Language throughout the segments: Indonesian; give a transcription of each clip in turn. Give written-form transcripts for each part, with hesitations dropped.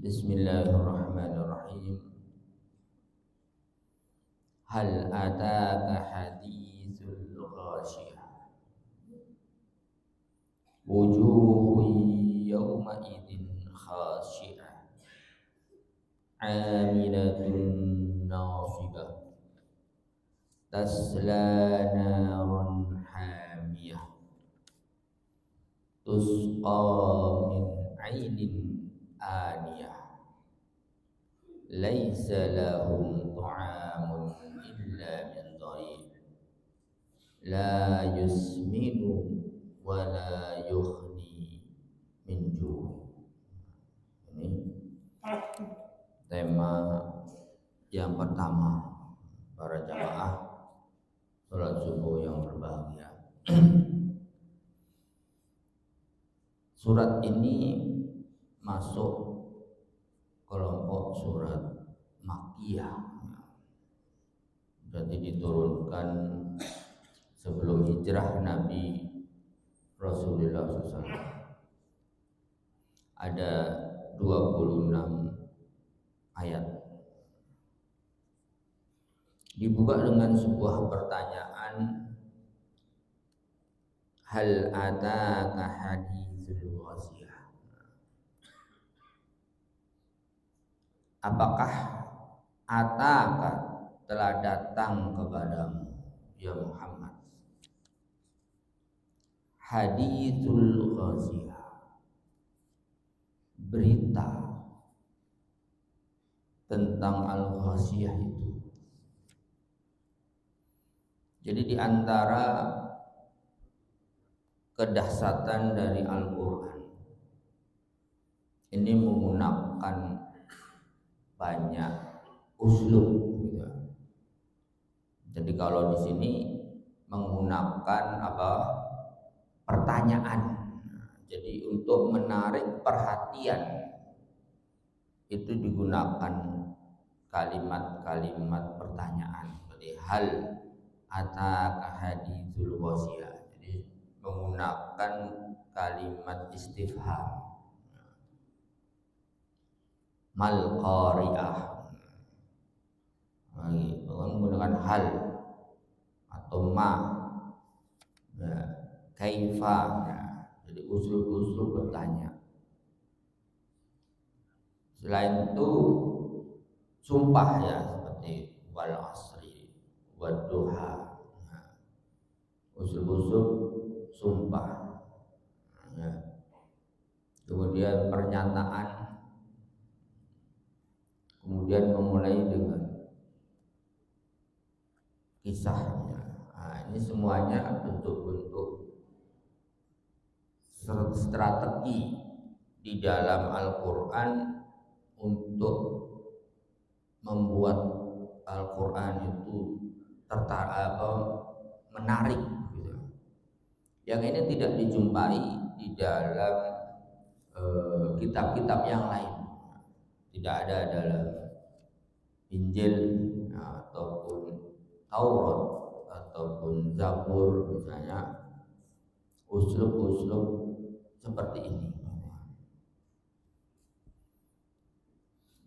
Bismillahirrahmanirrahim. Hal ataka hadithul ghashiyah. Wujuhun yawma idin khashi'ah. Amilatun nasibah. Tasla naran hamiyah. Tusqa min ainin aniyah. Laisa lahum ta'amun illa min dhari' la yusminu wa la yughni min ju'. Ini tema yang pertama para jamaah salat subuh yang berbahagia. Surat ini masuk kelompok surat Makkiyah, berarti diturunkan sebelum hijrah Nabi Rasulullah SAW. Ada 26 ayat. Dibuka dengan sebuah pertanyaan, hal ataka hadithul ghashiyah. Apakah ataka telah datang kepadamu ya Muhammad hadithul ghashiyah, berita tentang al-ghashiyah itu. Jadi di antara kedahsyatan dari Al-Qur'an ini menggunakan banyak uslub gitu. Jadi kalau di sini menggunakan pertanyaan. Jadi untuk menarik perhatian itu digunakan kalimat-kalimat pertanyaan. Seperti hal ataka hadithul ghashiyah. Jadi menggunakan kalimat istifham. Mal qari'ah, menggunakan hal atau ma, ya, kaifa, ya. Jadi usul-usul bertanya. Selain itu sumpah ya, seperti wal asri wad duha, ya. Usul-usul sumpah, ya. Kemudian pernyataan, kemudian memulai dengan kisahnya. Nah, ini semuanya bentuk-bentuk strategi di dalam Al-Quran untuk membuat Al-Quran itu menarik gitu. Yang ini tidak dijumpai di dalam kitab-kitab yang lain. Tidak ada dalam Injil ataupun Taurat ataupun Zabur misalnya uslub-uslub seperti ini.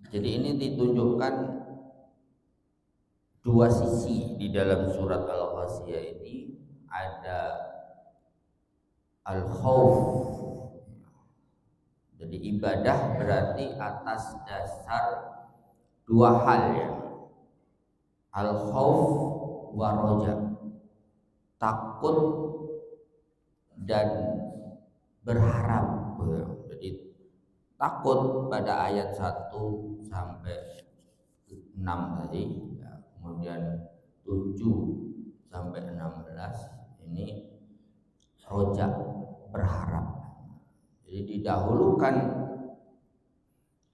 Jadi ini ditunjukkan dua sisi di dalam surat Al-Ghashiyah ini. Ada al-khauf. Jadi ibadah berarti atas dasar dua hal ya. Al-khauf wa roja, takut dan berharap. Jadi takut pada ayat 1 sampai 6 tadi ya. Kemudian 7 sampai 16 ini roja, berharap. Jadi didahulukan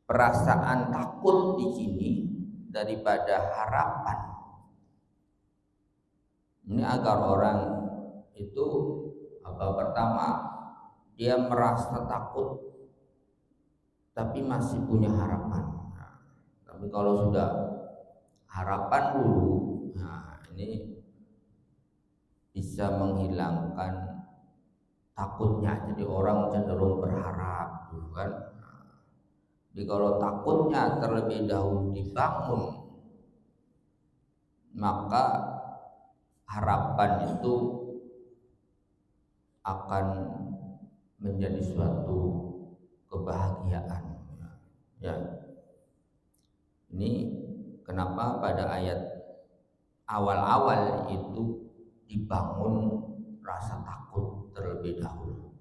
perasaan takut di sini daripada harapan. Ini agar orang itu pertama dia merasa takut tapi masih punya harapan. Nah, tapi kalau sudah harapan dulu, nah ini bisa menghilangkan takutnya. Jadi orang cenderung berharap, gitu kan. Jadi kalau takutnya terlebih dahulu dibangun, maka harapan itu akan menjadi suatu kebahagiaan. Ya, ini kenapa pada ayat awal-awal itu dibangun rasa takut terlebih dahulu.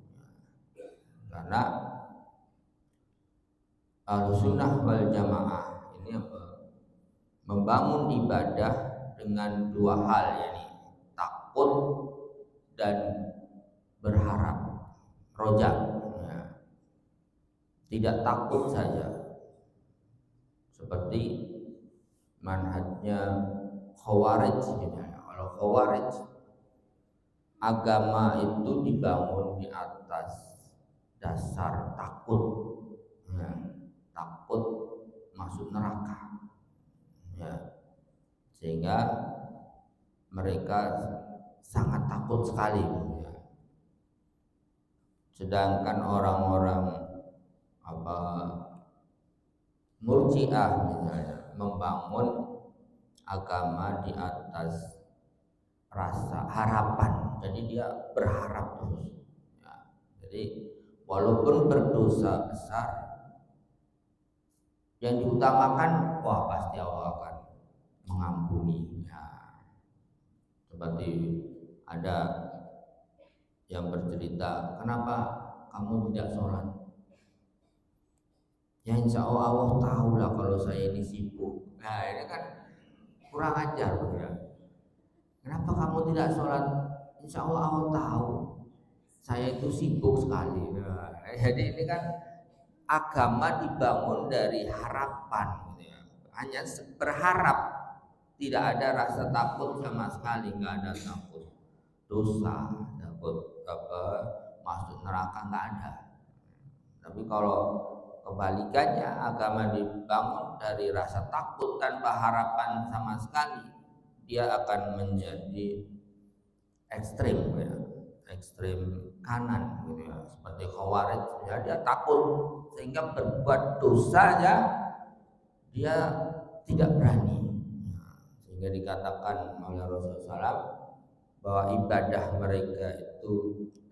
Karena Ahlussunnah wal Jamaah ini membangun ibadah dengan dua hal, yakni takut dan berharap, roja, ya. Tidak takut saja seperti manhajnya Khawarij misalnya. Kalau Khawarij, agama itu dibangun di atas dasar takut, ya. Takut masuk neraka, ya. Sehingga mereka sangat takut sekali, ya. Sedangkan orang-orang Murji'ah misalnya membangun agama di atas rasa harapan, jadi dia berharap terus, ya. Jadi walaupun berdosa besar, yang diutamakan, wah pasti Allah akan mengampuni, ya. Seperti ada yang bercerita, kenapa kamu tidak sholat? Ya insya Allah tahu lah kalau saya ini sibuk. Nah ini kan kurang ajar, ya. Kenapa kamu tidak sholat? Insya Allah tahu saya itu sibuk sekali. Nah, jadi ini kan agama dibangun dari harapan, gitu ya. Hanya berharap, tidak ada rasa takut sama sekali, nggak ada takut dosa, takut masuk neraka, nggak ada. Tapi kalau kebalikannya, agama dibangun dari rasa takut tanpa harapan sama sekali, dia akan menjadi ekstrim, ya. Ekstrim kanan, gitu ya. Seperti Khawarij, ya, dia takut sehingga berbuat dosa ya dia tidak berani. Sehingga dikatakan oleh Rasulullah SAW bahwa ibadah mereka itu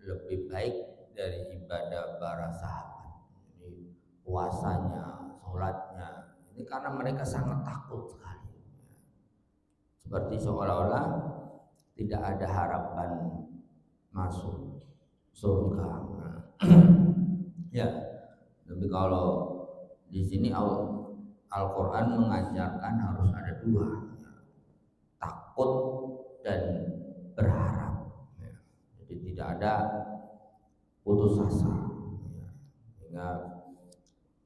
lebih baik dari ibadah para sahabat. Jadi puasanya, sholatnya, ini karena mereka sangat takut sekali. Seperti seolah-olah tidak ada harapan masuk surga. Ya, tapi kalau di sini Al-Quran mengajarkan harus ada dua, takut dan berharap, ya. Jadi tidak ada putus asa, ya. Sehingga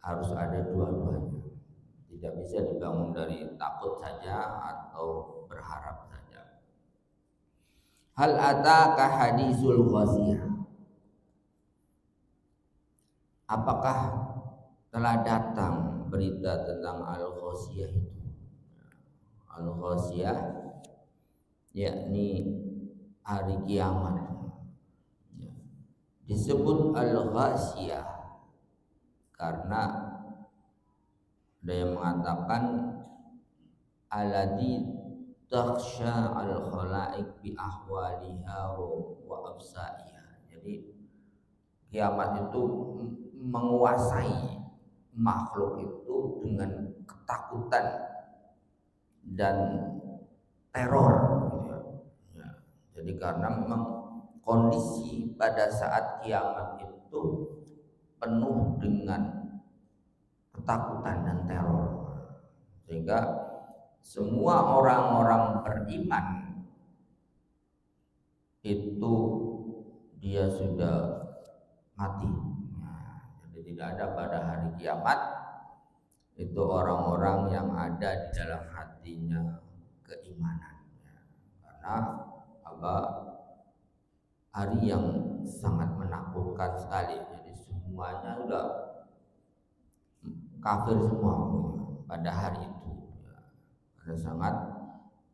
harus ada dua-duanya. Tidak bisa dibangun dari takut saja atau berharap saja. Hal ataka hadisul ghasiyah. Apakah telah datang berita tentang al-ghasiyah itu? Al-ghasiyah yakni hari kiamat. Disebut al-ghasiyah karena ada yang mengatakan alladzi takhsha al-khalaiq bi ahwaliha wa absaiha. Jadi kiamat itu menguasai makhluk itu dengan ketakutan dan teror, gitu ya. Jadi karena memang kondisi pada saat kiamat itu penuh dengan ketakutan dan teror, sehingga semua orang-orang beriman itu dia sudah mati. Nah, jadi tidak ada pada hari kiamat itu orang-orang yang ada di dalam hatinya keimanan, karena apa, hari yang sangat menakutkan sekali. Jadi semuanya sudah kafir semua pada hari itu, karena sangat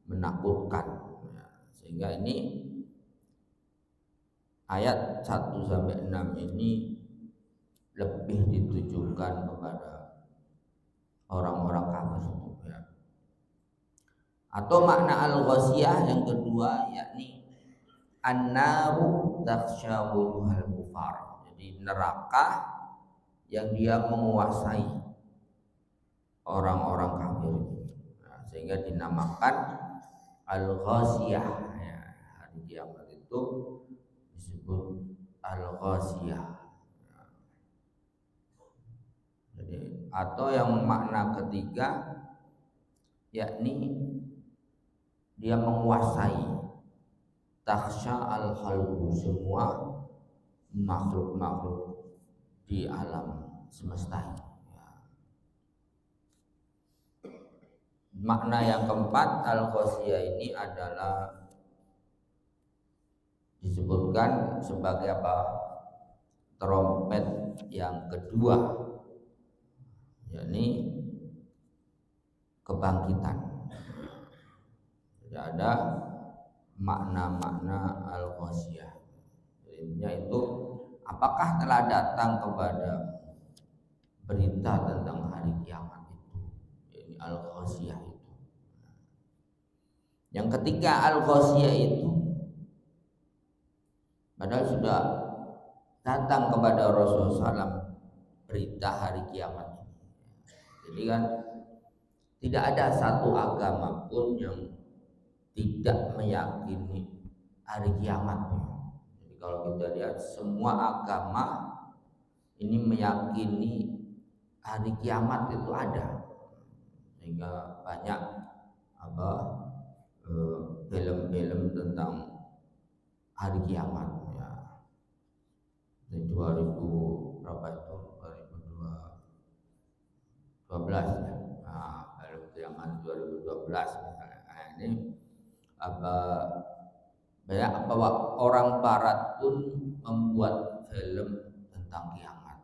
menakutkan. Sehingga ini ayat 1-6 ini lebih ditujukan kepada orang-orang kafir itu ya. Atau makna al-ghasyiyah yang kedua yakni an-naru takhsha wujuhal kufar. Jadi neraka yang dia menguasai orang-orang kafir. Nah, sehingga dinamakan al-ghasyiyah ya. Hari kiamat itu disebut al-ghasyiyah. Jadi atau yang makna ketiga yakni dia menguasai takhsha al-khalqu, semua makhluk-makhluk di alam semesta ini. Makna yang keempat al-ghasyiyah ini adalah disebutkan sebagai apa? Trompet yang kedua, yakni kebangkitan. Jadi ada makna-makna al-ghasyiyah. Intinya itu apakah telah datang kepada berita tentang hari kiamat itu, ini al-ghasyiyah itu. Yang ketiga al-ghasyiyah itu padahal sudah datang kepada Rasulullah SAW berita hari kiamat ini. Jadi kan tidak ada satu agama pun yang tidak meyakini hari kiamat. Jadi kalau kita lihat semua agama ini meyakini hari kiamat itu ada, sehingga banyak film-film tentang hari kiamat ya. Di 2000 berapa itu 2012 ya. Nah, film kiamat 2012 misalnya. Nah, ini banyak orang barat pun membuat film tentang kiamat.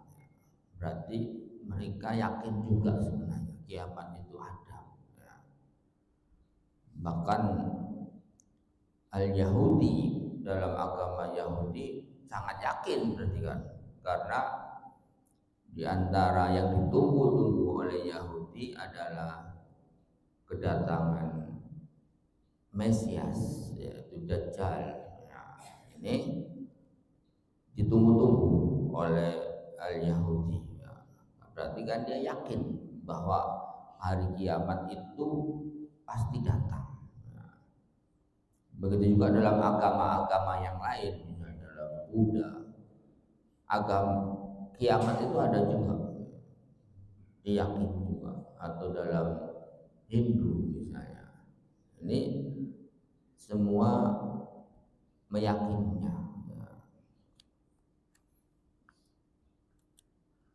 Berarti mereka yakin juga sebenarnya kiamat itu ada ya. Bahkan al-Yahudi, dalam agama Yahudi sangat yakin berarti kan, karena di antara yang ditunggu-tunggu oleh Yahudi adalah kedatangan Mesias, yaitu Dajjal. Nah, ini ditunggu-tunggu oleh al-Yahudi ya. Berarti kan dia yakin bahwa hari kiamat itu pasti datang. Nah, begitu juga dalam agama-agama yang lain, misalnya dalam Buddha, agama kiamat itu ada juga, diyakin juga. Atau dalam Hindu misalnya, ini semua meyakininya ya.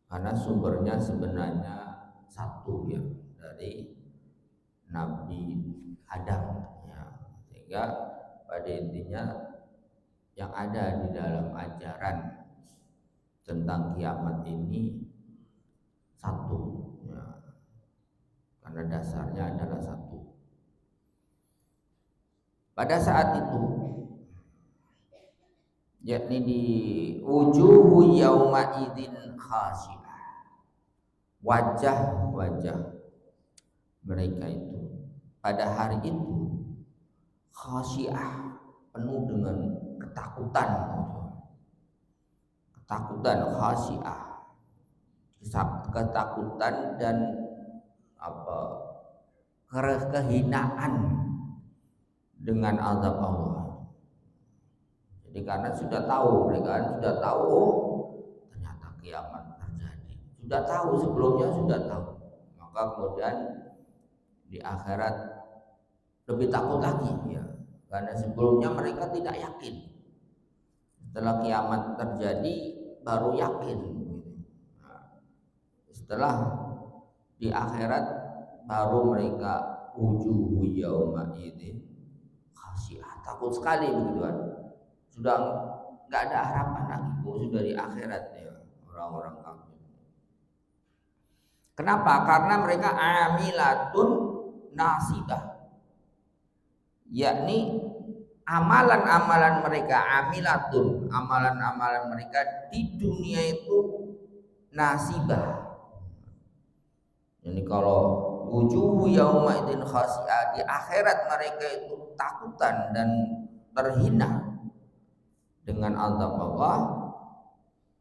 Karena sumbernya sebenarnya satu ya, dari Nabi Adam ya. Sehingga pada intinya yang ada di dalam ajaran tentang kiamat ini satu ya. Karena dasarnya adalah satu. Pada saat itu yakni di wujuhu yauma idzin khasyiah, wajah-wajah mereka itu pada hari itu khasyiah, penuh dengan ketakutan, khasyiah, ketakutan dan kehinaan dengan azab Allah. Jadi karena sudah tahu, mereka sudah tahu, oh ternyata kiamat terjadi. Sudah tahu, sebelumnya sudah tahu. Maka kemudian di akhirat lebih takut lagi ya. Karena sebelumnya mereka tidak yakin. Setelah kiamat terjadi baru yakin. Nah, setelah di akhirat baru mereka wujuhu yauma idzin khasyiah, takut sekali begitu kan. Sudah nggak ada harapan lagi, sudah di akhirat ya orang-orang kafir. Kenapa? Karena mereka amilatun nasibah, yakni amalan-amalan mereka amilatun, amalan-amalan mereka di dunia itu nasibah, Jadi kalau wujuh yauma idzin khasi'ah, di akhirat mereka itu takutan dan terhina dengan azab Allah,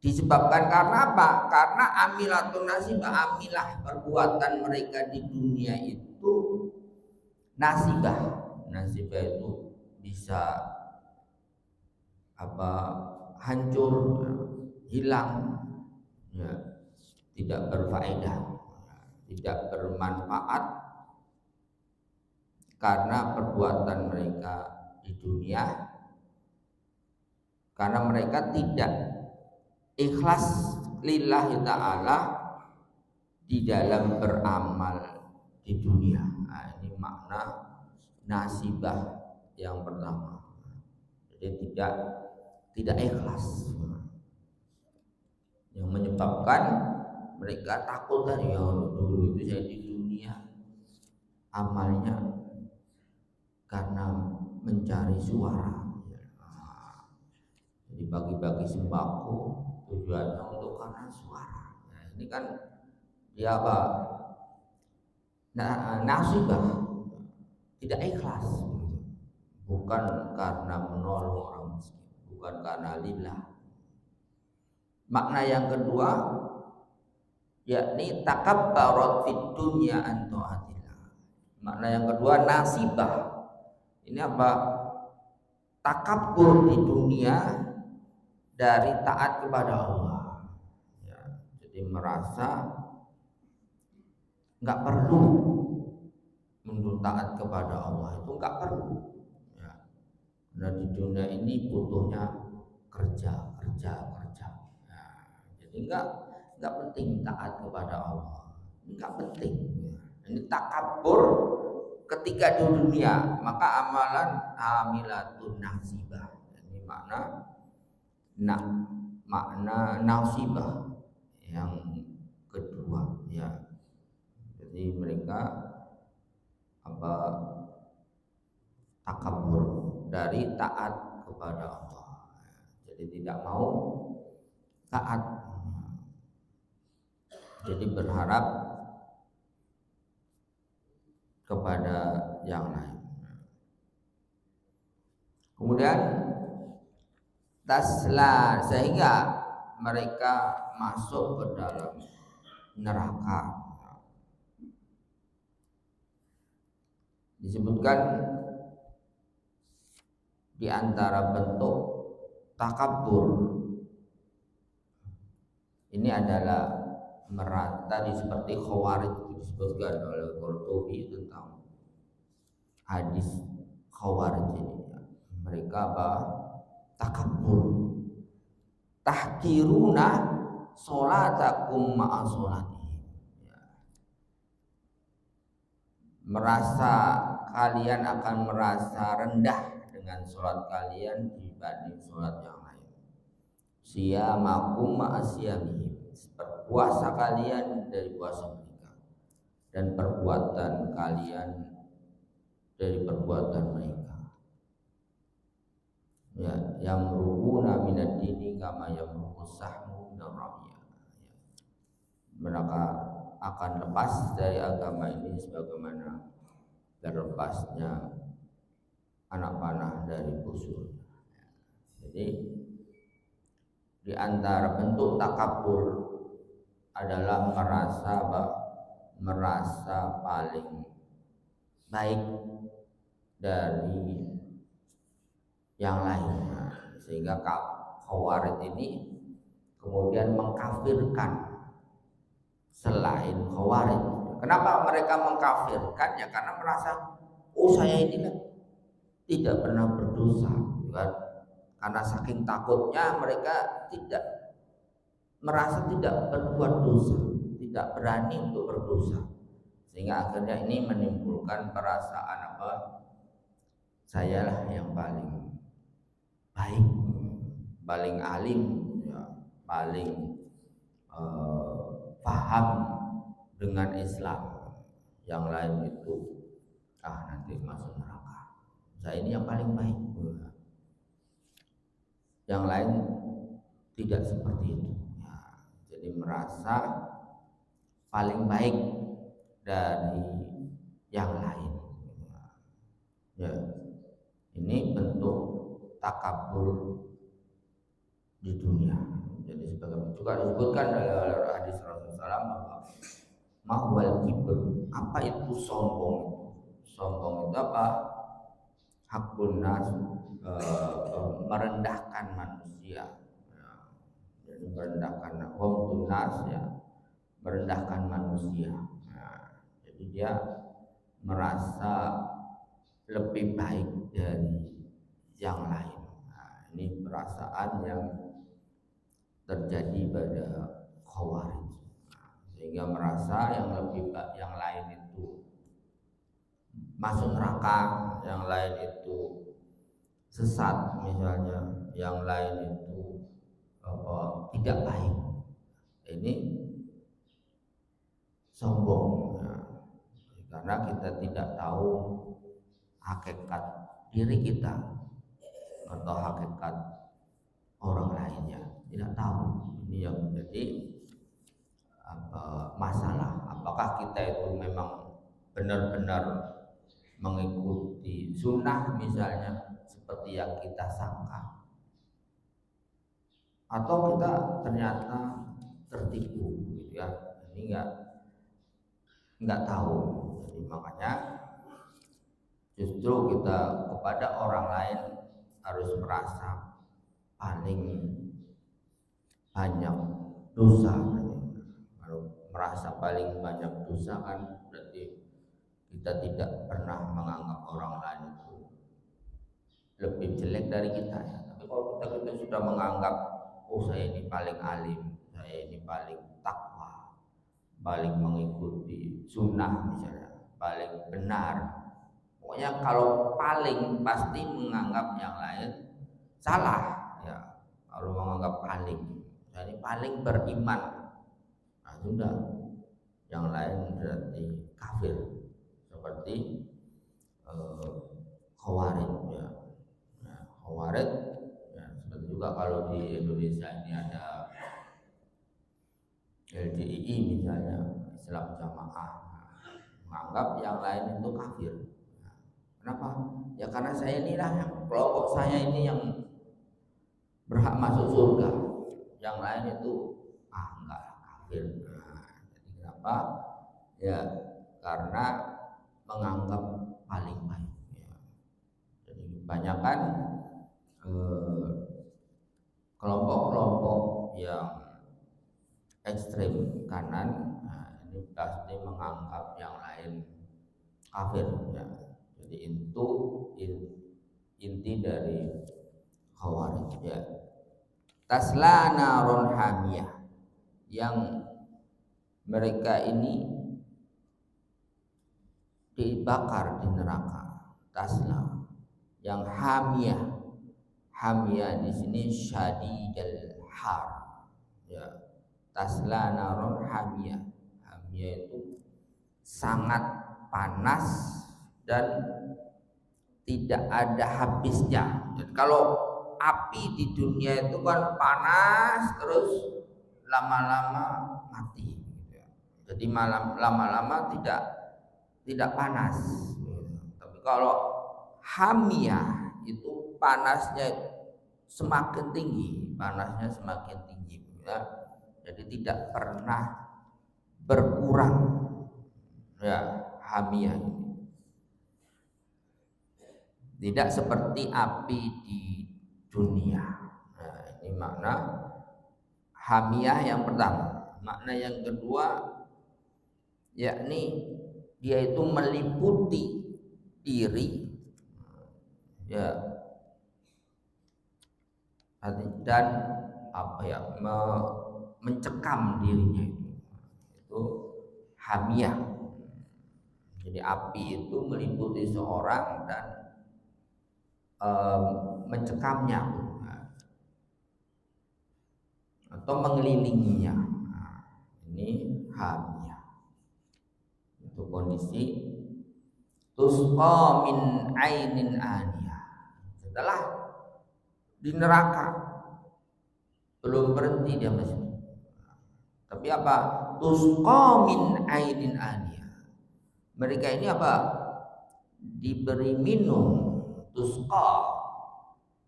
disebabkan karena apa? Karena amilatun nasibah, amilah perbuatan mereka di dunia itu nasibah. Nasibah itu bisa apa, hancur, hilang, ya, tidak berfaedah, tidak bermanfaat karena perbuatan mereka di dunia, karena mereka tidak ikhlas lillahi ta'ala di dalam beramal di dunia. Nah, ini makna nasibah yang pertama. Jadi tidak ikhlas, yang menyebabkan mereka takut kan, ya dulu itu saya di dunia amalnya karena mencari suara. Jadi bagi-bagi sembako tujuannya untuk karena suara. Nah, ini kan dia apa? Nasibah, tidak ikhlas, bukan karena menolong orang miskin, bukan karena lillah. Makna yang kedua yakni takabbarat fid dunya an taatillah. Makna yang kedua nasibah. Ini apa? Takabbur di dunia dari taat kepada Allah. Ya, jadi merasa nggak perlu untuk taat kepada Allah, itu nggak perlu. Ya. Nah di dunia ini butuhnya kerja. Ya. Jadi nggak penting taat kepada Allah, nggak penting. Ya. Ini takabur ketika di dunia, maka amalan amilatun nasibah. Ini makna nasibah yang kedua, ya. Jadi mereka apa, takabur dari taat kepada Allah. Jadi tidak mau taat. Jadi berharap kepada yang lain. Kemudian tasla, sehingga mereka masuk ke dalam neraka. Disebutkan di antara bentuk takabur ini adalah merata, seperti Khawarij disebutkan oleh Qurtubi tentang hadis Khawarij ini. Mereka apa? Takabur, tahkiruna sholatakum ma'a sholatihim. Merasa kalian akan merasa rendah dengan sholat kalian dibanding sholat yang lain. Siyamakum ma'asyamihim, berpuasa kalian dari puasa mereka, dan perbuatan kalian dari perbuatan mereka. Ya, yang merubuna minad dini kama yang sahmu min ramiyah. Mereka akan lepas dari agama ini sebagaimana terlepasnya anak panah dari busur. Jadi di antara bentuk takabur adalah merasa paling baik dari yang lain. Sehingga Khawarij ini kemudian mengkafirkan selain Khawarij. Kenapa mereka mengkafirkan? Ya karena merasa, oh saya ini kan tidak pernah berdosa, kan? Karena saking takutnya mereka merasa tidak berbuat dosa, tidak berani untuk berdosa, sehingga akhirnya ini menimbulkan perasaan apa? Sayalah yang paling baik, paling alim, ya, paling paham dengan Islam. Yang lain itu nanti masuk neraka. Saya ini yang paling baik. Yang lain tidak seperti itu. Ya, jadi merasa paling baik dari yang lain. Ya, ini bentuk takabur di dunia. Jadi sebagai juga disebutkan dalam hadis Rasulullah SAW, mahwal kibr, apa itu sombong? Sombong itu apa? Hakun nas, merendahkan manusia. Ya, jadi merendahkan nas, ya, merendahkan manusia. Nah, jadi dia merasa lebih baik dari yang lain. Nah, ini perasaan yang terjadi pada Khawarij. Nah, sehingga merasa yang lebih baik, yang lain itu masuk neraka, yang lain itu sesat misalnya, yang lain itu tidak baik. Ini sombong, ya. Karena kita tidak tahu hakikat diri kita atau hakikat orang lainnya, tidak tahu. Ini yang menjadi masalah. Apakah kita itu memang benar-benar mengikuti sunnah misalnya seperti yang kita sangka, atau kita ternyata tertipu, gitu ya. Ini nggak tahu. Jadi makanya justru kita kepada orang lain harus merasa paling banyak dosa. Kalau merasa paling banyak dosa kan berarti kita tidak pernah menganggap orang lain itu lebih jelek dari kita, ya. Tapi kalau kita sudah menganggap, oh saya ini paling alim, saya ini paling takwa, paling mengikuti sunnah misalnya, paling benar. Pokoknya kalau paling pasti menganggap yang lain salah, ya. Kalau menganggap paling, saya ini paling beriman, nah sudah, yang lain berarti kafir, seperti Khawarij, ya. Nah, Khawarij, ya, seperti juga kalau di Indonesia ini ada LDII misalnya, Islam Jamaah, menganggap yang lain itu kafir. Nah, kenapa? Ya karena saya inilah, yang kelompok saya ini yang berhak masuk surga, yang lain itu enggak, kafir. Nah, jadi kenapa? Ya karena menganggap paling baik, ya. Jadi kebanyakan kelompok-kelompok yang ekstrem kanan, nah, ini pasti menganggap yang lain kafir, ya. Jadi itu inti dari Khawarij, ya. Tasla narun hamiyah, yang mereka ini dibakar di neraka. Tasla yang hamiyah, hamiyah di sini syadidul har, ya. Tasla narun hamiyah, hamiyah itu sangat panas dan tidak ada habisnya. Dan kalau api di dunia itu kan panas terus lama-lama mati, gitu ya. Jadi lama-lama tidak panas. Tapi kalau hamiyah itu panasnya semakin tinggi, panasnya semakin tinggi, ya. Jadi tidak pernah berkurang, ya, hamiyah ini. Tidak seperti api di dunia. Nah, ini makna hamiyah yang pertama. Makna yang kedua, yakni dia itu meliputi diri, ya, dan apa ya, mencekam dirinya, itu hamiyah. Jadi api itu meliputi seorang dan mencekamnya, atau mengelilinginya. Nah, ini hamiyah. Itu kondisi tusqa min ainin aniyah. Setelah di neraka belum berhenti dia masih. Tapi apa? Tusqa min ainin aniyah. Mereka ini apa? Diberi minum, tusqa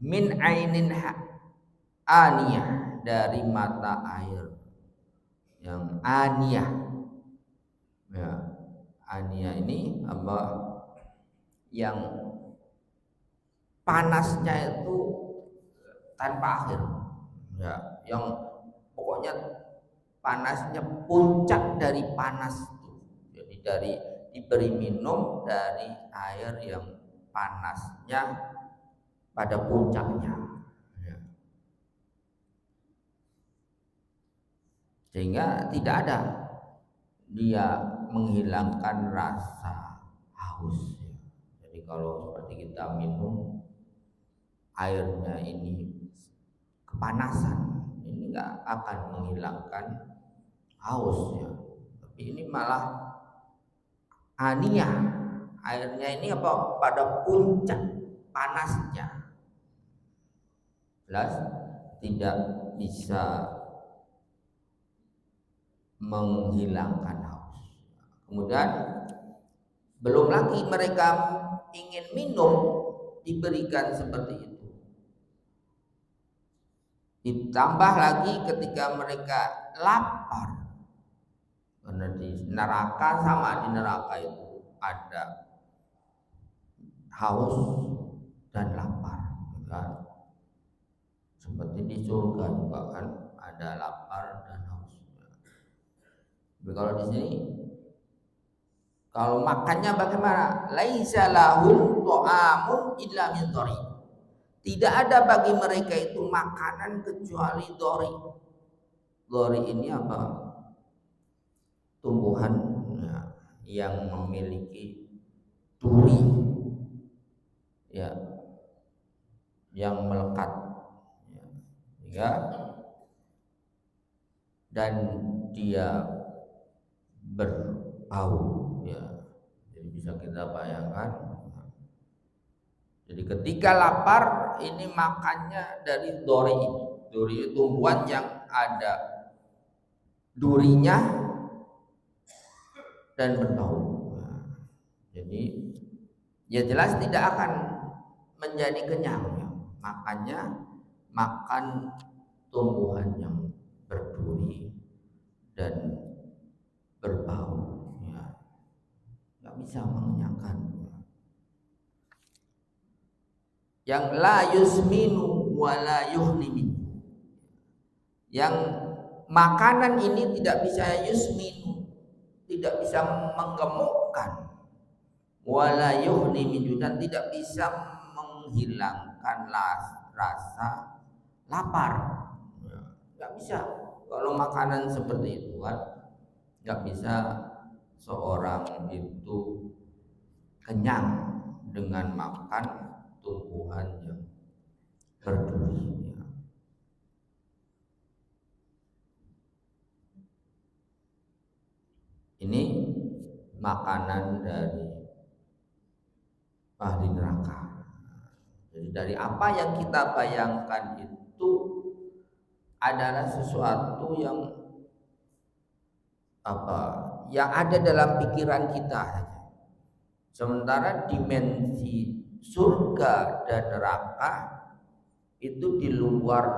min ainin aniyah, dari mata air yang aniyah. Ya, aniyah ini apa? Yang panasnya itu tanpa akhir. Ya, yang pokoknya panasnya puncak dari panas itu. Jadi diberi minum dari air yang panasnya pada puncaknya. Ya. Sehingga tidak ada dia menghilangkan rasa haus. Jadi kalau seperti kita minum airnya ini kepanasan, ini nggak akan menghilangkan haus ya. Tapi ini malah aniyah, airnya ini apa? Pada puncak panasnya, jelas tidak bisa menghilangkan haus. Kemudian belum lagi mereka ingin minum diberikan seperti itu. Ditambah lagi ketika mereka lapar, karena di neraka sama, di neraka itu ada haus dan lapar, kan? Seperti di surga juga kan ada lapar dan haus. Tapi kalau di sini, kalau makannya bagaimana? Laisa lahum ta'amun illa min dhari. Tidak ada bagi mereka itu makanan kecuali dhari. Dhari ini apa? Tumbuhan ya, yang memiliki duri ya, yang melekat ya, dan dia berbau ya. Jadi bisa kita bayangkan. Jadi ketika lapar ini makannya dari duri ini. Duri tumbuhan yang ada durinya dan berbau. Nah, jadi ya jelas tidak akan menjadi kenyang ya. Makannya makan tumbuhan yang berduri dan berbau ya, nggak bisa mengenyangkan. Yang la yusminu wa la yuhni, yang makanan ini tidak bisa yusminu, tidak bisa menggemukkan, wala yuhni dan tidak bisa menghilangkan rasa lapar. Nggak bisa. Kalau makanan seperti itu kan nggak bisa seorang itu kenyang dengan makan tumbuhan yang berduri. Ini makanan dari ahli neraka. Jadi dari apa yang kita bayangkan itu adalah sesuatu yang apa? Yang ada dalam pikiran kita. Sementara dimensi surga dan neraka itu di luar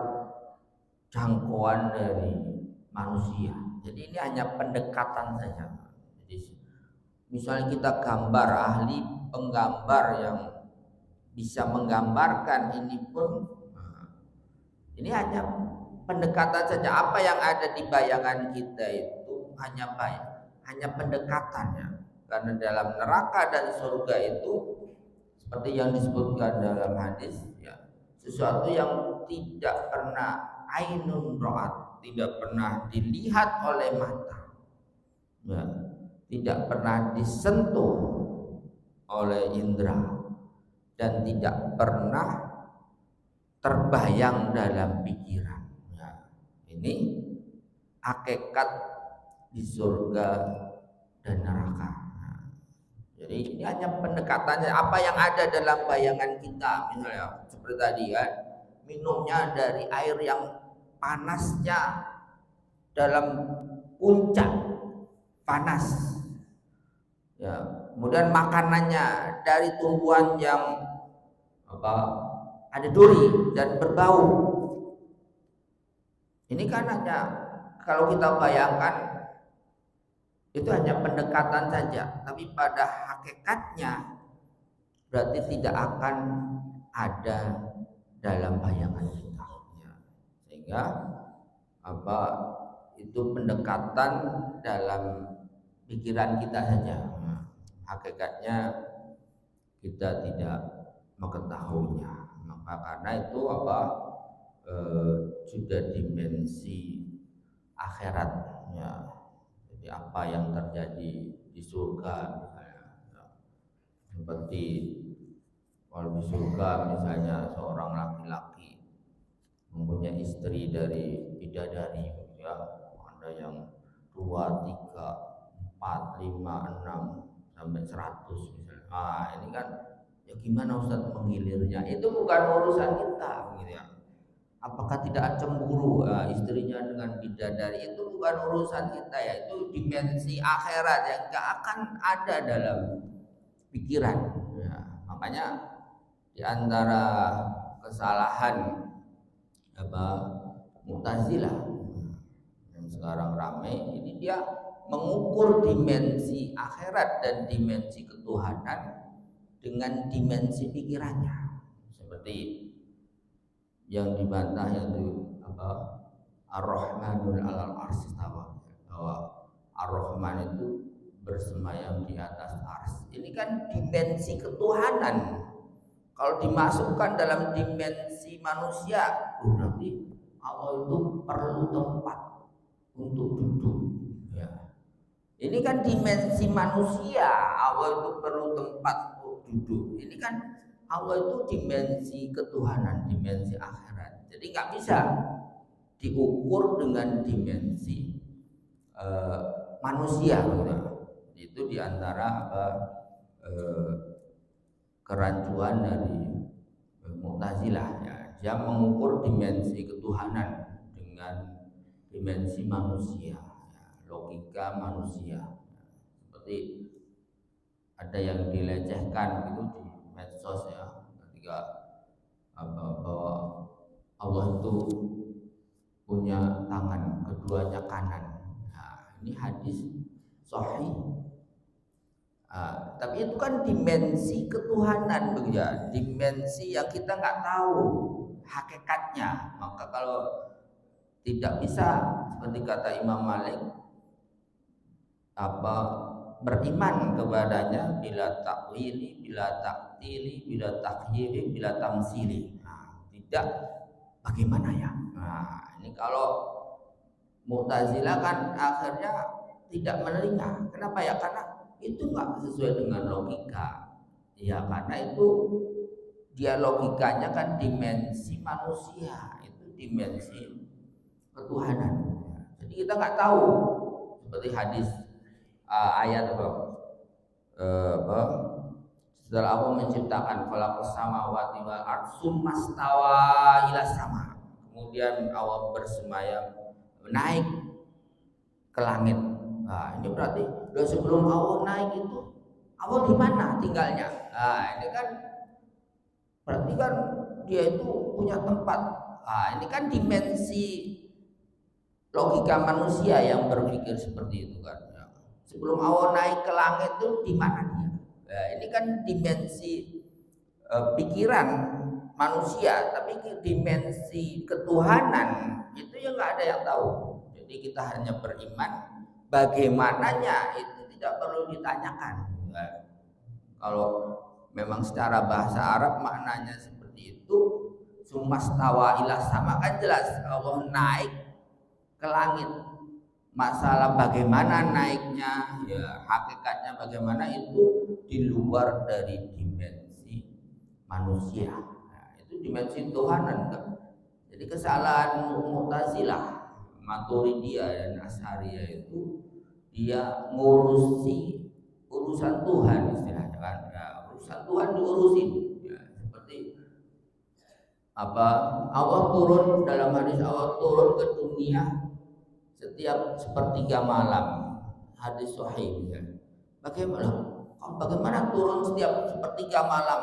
jangkauan dari manusia. Jadi ini hanya pendekatan saja. Jadi misalnya kita gambar, ahli penggambar yang bisa menggambarkan ini pun, ini hanya pendekatan saja. Apa yang ada di bayangan kita itu hanya pendekatannya. Karena dalam neraka dan surga itu seperti yang disebutkan dalam hadis ya, sesuatu yang tidak pernah ainun ra'at, tidak pernah dilihat oleh mata ya, tidak pernah disentuh oleh indera, dan tidak pernah terbayang dalam pikiran ya. Ini hakikat di surga dan neraka. Jadi ini hanya pendekatannya, apa yang ada dalam bayangan kita. Misalnya seperti tadi kan, minumnya dari air yang panasnya dalam puncak panas Ya, kemudian makanannya dari tumbuhan yang apa ada duri dan berbau. Ini kan hanya kalau kita bayangkan itu hanya pendekatan saja, tapi pada hakikatnya berarti tidak akan ada dalam bayangan kita. Ya. Sehingga apa itu pendekatan dalam pikiran kita saja. Nah, hakikatnya kita tidak mengetahuinya. Maka karena itu apa sudah dimensi akhiratnya. Jadi apa yang terjadi di surga misalnya, ya. Seperti kalau di surga misalnya seorang laki-laki mempunyai istri dari bidadari, ya ada yang 2, 3, 4, 5, 6 sampai 100 misalnya. Ah ini kan ya gimana Ustaz menggilirnya? Itu bukan urusan kita, gitu ya. Apakah tidak cemburu istrinya dengan bidadari, itu bukan urusan kita ya, itu dimensi akhirat yang gak akan ada dalam pikiran. Ya, makanya di antara kesalahan apa Mu'tazilah yang sekarang ramai ini, dia mengukur dimensi akhirat dan dimensi ketuhanan dengan dimensi pikirannya, seperti yang dibantah yaitu apa Ar-Rahmanul 'alal arsy istawa, bahwa Ar-Rahman itu bersemayam di atas ars. Ini kan dimensi ketuhanan. Kalau dimasukkan dalam dimensi manusia, berarti Allah itu perlu tempat untuk duduk. Ya. Ini kan dimensi manusia, Allah itu perlu tempat untuk duduk. Ini kan Allah itu dimensi ketuhanan, dimensi akhirat. Jadi nggak bisa diukur dengan dimensi manusia. Itu diantara kerancuan dari Mu'tazilah. Ya. Dia mengukur dimensi ketuhanan dengan dimensi manusia, ya, logika manusia. Seperti ada yang dilecehkan gitu di medsos ya, ketika bahwa Allah itu punya tangan keduanya kanan. Nah, ini hadis sahih. Tapi itu kan dimensi ketuhanan begitu ya, dimensi yang kita nggak tahu hakikatnya. Maka kalau tidak bisa seperti kata Imam Malik apa beriman kepadanya bila takwili, bila taktili, bila takhyiri, bila tamsili. Nah, tidak bagaimana ya? Nah, ini kalau Mu'tazilah kan akhirnya tidak menerima. Kenapa ya? Karena itu nggak sesuai dengan logika. Ya karena itu dia logikanya kan dimensi manusia, itu dimensi ketuhanan. Jadi kita nggak tahu seperti hadis ayat apa setelah Allah menciptakan khalaqas samawati wal ardh tsumma stawa ila sama, kemudian Allah bersemayam naik ke langit. Nah, ini berarti sebelum Allah naik itu Allah di mana tinggalnya? Nah, ini kan berarti kan dia itu punya tempat. Nah, ini kan dimensi logika manusia yang berpikir seperti itu kan. Sebelum Allah naik ke langit itu di mana dia? Nah, ini kan dimensi pikiran manusia, tapi dimensi ketuhanan itu yang nggak ada yang tahu. Jadi kita hanya beriman, bagaimananya itu tidak perlu ditanyakan. Nah, kalau memang secara bahasa Arab maknanya seperti itu, sumastawa ila sama kan jelas Allah naik ke langit. Masalah bagaimana naiknya, ya hakikatnya bagaimana itu di luar dari dimensi manusia. Nah, itu dimensi Tuhanan kan. Jadi kesalahan Mu'tazilah, Maturidiyah dan Asy'ariyah itu dia ngurusi urusan Tuhan istilahnya kan. Ya, urusan Tuhan diurusin. Ya, seperti apa Allah turun dalam hadis, Allah turun ke dunia setiap sepertiga malam, hadis sahih ya. Bagaimana turun setiap sepertiga malam?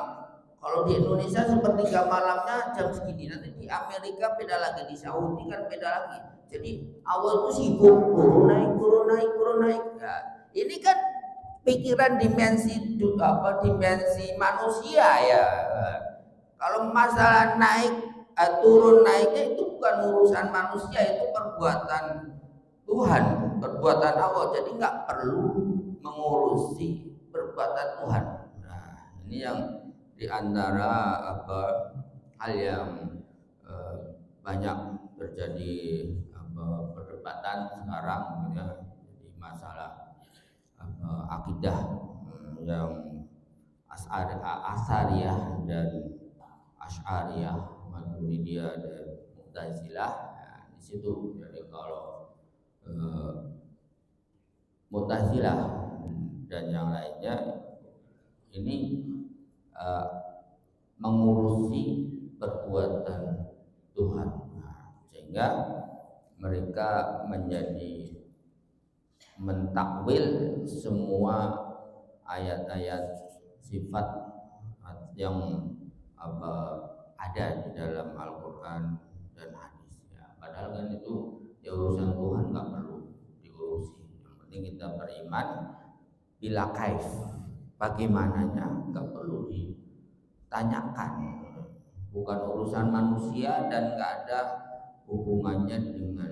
Kalau di Indonesia sepertiga malamnya jam segini, nanti di Amerika beda lagi, di Saudi kan beda lagi. Jadi awal itu sibuk turun naik turun naik turun naik. Ya, ini kan pikiran dimensi manusia ya. Kalau masalah naik turun naiknya itu bukan urusan manusia, itu perbuatan Tuhan, perbuatan Allah. Jadi nggak perlu mengurusi perbuatan Tuhan. Nah, ini yang diantara hal yang eh, banyak terjadi perdebatan sekarang, gitu ya, di masalah akidah yang Asariyah dan Asy'ariyah, Maturidiyah dan Mu'tazilah. Nah, di situ jadi kalau Mu'tazilah dan yang lainnya ini uh, mengurusi perbuatan Tuhan, nah, sehingga mereka menjadi mentakwil semua ayat-ayat sifat yang ada di dalam Al-Quran dan hadis ya. Padahal kan itu ya urusan Tuhan, nggak perlu diurusi. Yang penting kita beriman bila kaif, bagaimananya nggak perlu ditanyakan, bukan urusan manusia dan nggak ada hubungannya dengan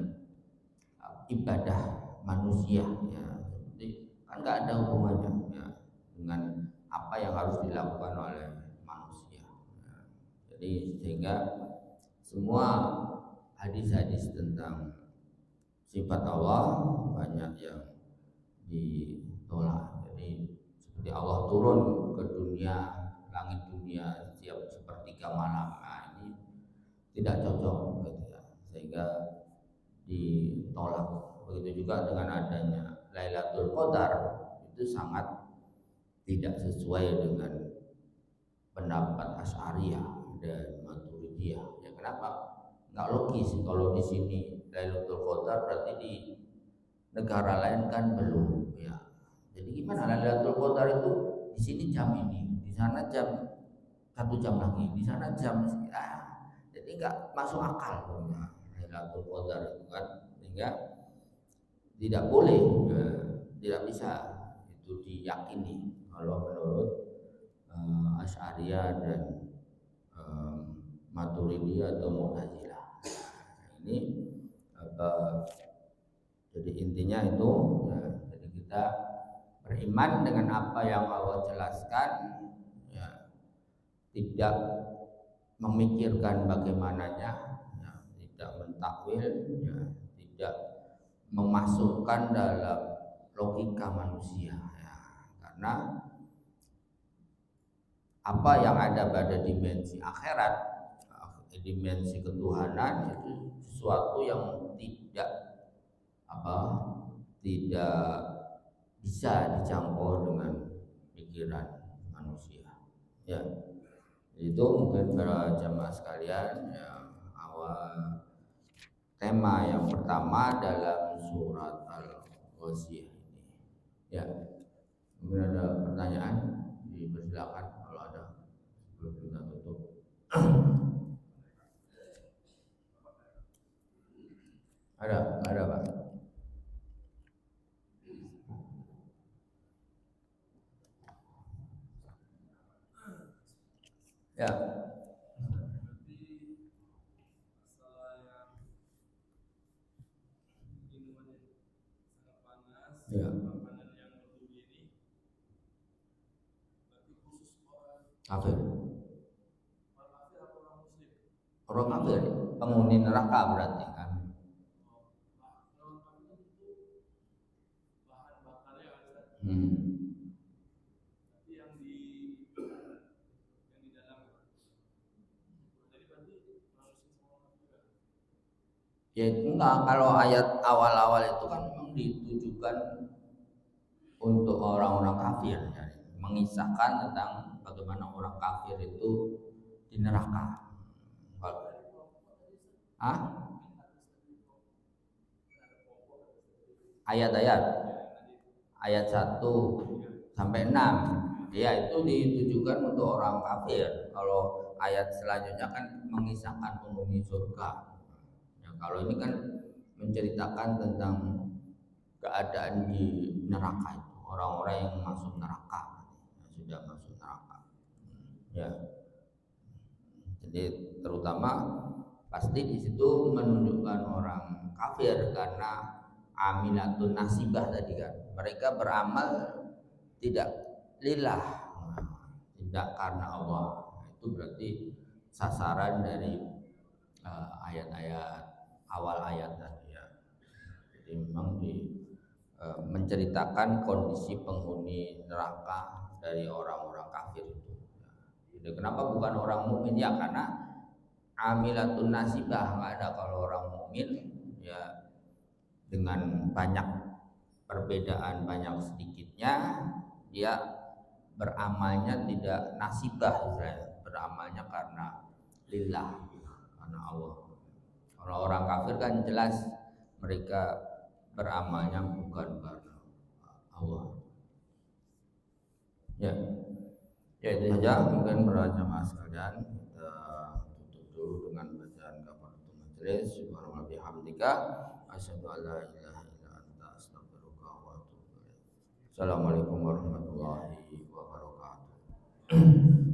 ibadah manusia ya. Jadi kan nggak ada hubungannya ya dengan apa yang harus dilakukan oleh manusia ya. Jadi sehingga semua hadis-hadis tentang sifat Allah banyak yang ditolak. Jadi seperti Allah turun ke dunia, langit dunia setiap sepertiga malam, nah ini tidak cocok gitu ya, sehingga ditolak. Begitu juga dengan adanya Lailatul Qadar, itu sangat tidak sesuai dengan pendapat Asy'ariyah dan Maturidiyah. Ya kenapa? Nggak logis kalau di sini Lailatul Qadar berarti di negara lain kan belum ya. Jadi gimana Lailatul Qadar itu di sini jam ini, di sana jam 1 jam lagi, di sana jam jadi nggak masuk akal punya Lailatul Qadar itu kan, sehingga tidak boleh tidak bisa itu diyakini kalau menurut Asy'ariyah dan Maturidiyah atau Mu'tazilah. Ini jadi intinya itu ya, jadi kita beriman dengan apa yang Allah jelaskan ya, tidak memikirkan bagaimananya ya, tidak mentakwil ya, tidak memasukkan dalam logika manusia ya. Karena apa yang ada pada dimensi akhirat, dimensi ketuhanan itu sesuatu yang tidak bisa dijangkau dengan pikiran manusia ya. Itu mungkin para jamaah sekalian yang awal tema yang pertama dalam surat Al-Ghasyiyah ini ya. Mungkin ada pertanyaan, dipersilakan kalau ada sebelum kita tutup. Ada Pak. Ya. Ya. Kafir. Orang kafir, penghuni neraka berarti kan. Ya enggak, kalau ayat awal-awal itu kan memang ditujukan untuk orang-orang kafir ya. Mengisahkan tentang bagaimana orang kafir itu di neraka. Hah? Ayat-ayat ayat 1 sampai 6. Ya itu ditujukan untuk orang kafir. Kalau ayat selanjutnya kan mengisahkan penghuni surga. Ya, kalau ini kan menceritakan tentang keadaan di neraka itu, orang-orang yang masuk neraka, yang sudah masuk neraka. Ya, jadi terutama pasti di situ menunjukkan orang kafir karena amilatun nasibah tadi kan. Mereka beramal tidak lillah, tidak karena Allah. Itu berarti sasaran dari ayat-ayat awal ayat tadi ya. Jadi memang menceritakan kondisi penghuni neraka dari orang-orang kafir itu. Jadi kenapa bukan orang mukmin ya? Karena amilatun nasibah, nggak ada kalau orang mukmin ya, dengan banyak perbedaan banyak sedikitnya dia beramalnya tidak nasibah, beramalnya karena lillah, karena Allah. Kalau orang kafir kan jelas mereka beramalnya bukan karena Allah. Ya, ya itu saja mungkin para jamaah sekalian, kita tutup dulu dengan bacaan kafaratul majelis. Subhanallah bihamdika asyhadu an la ilaha illa anta astaghfiruka wa atubu ilaik. Assalamualaikum warahmatullahi wabarakatuh.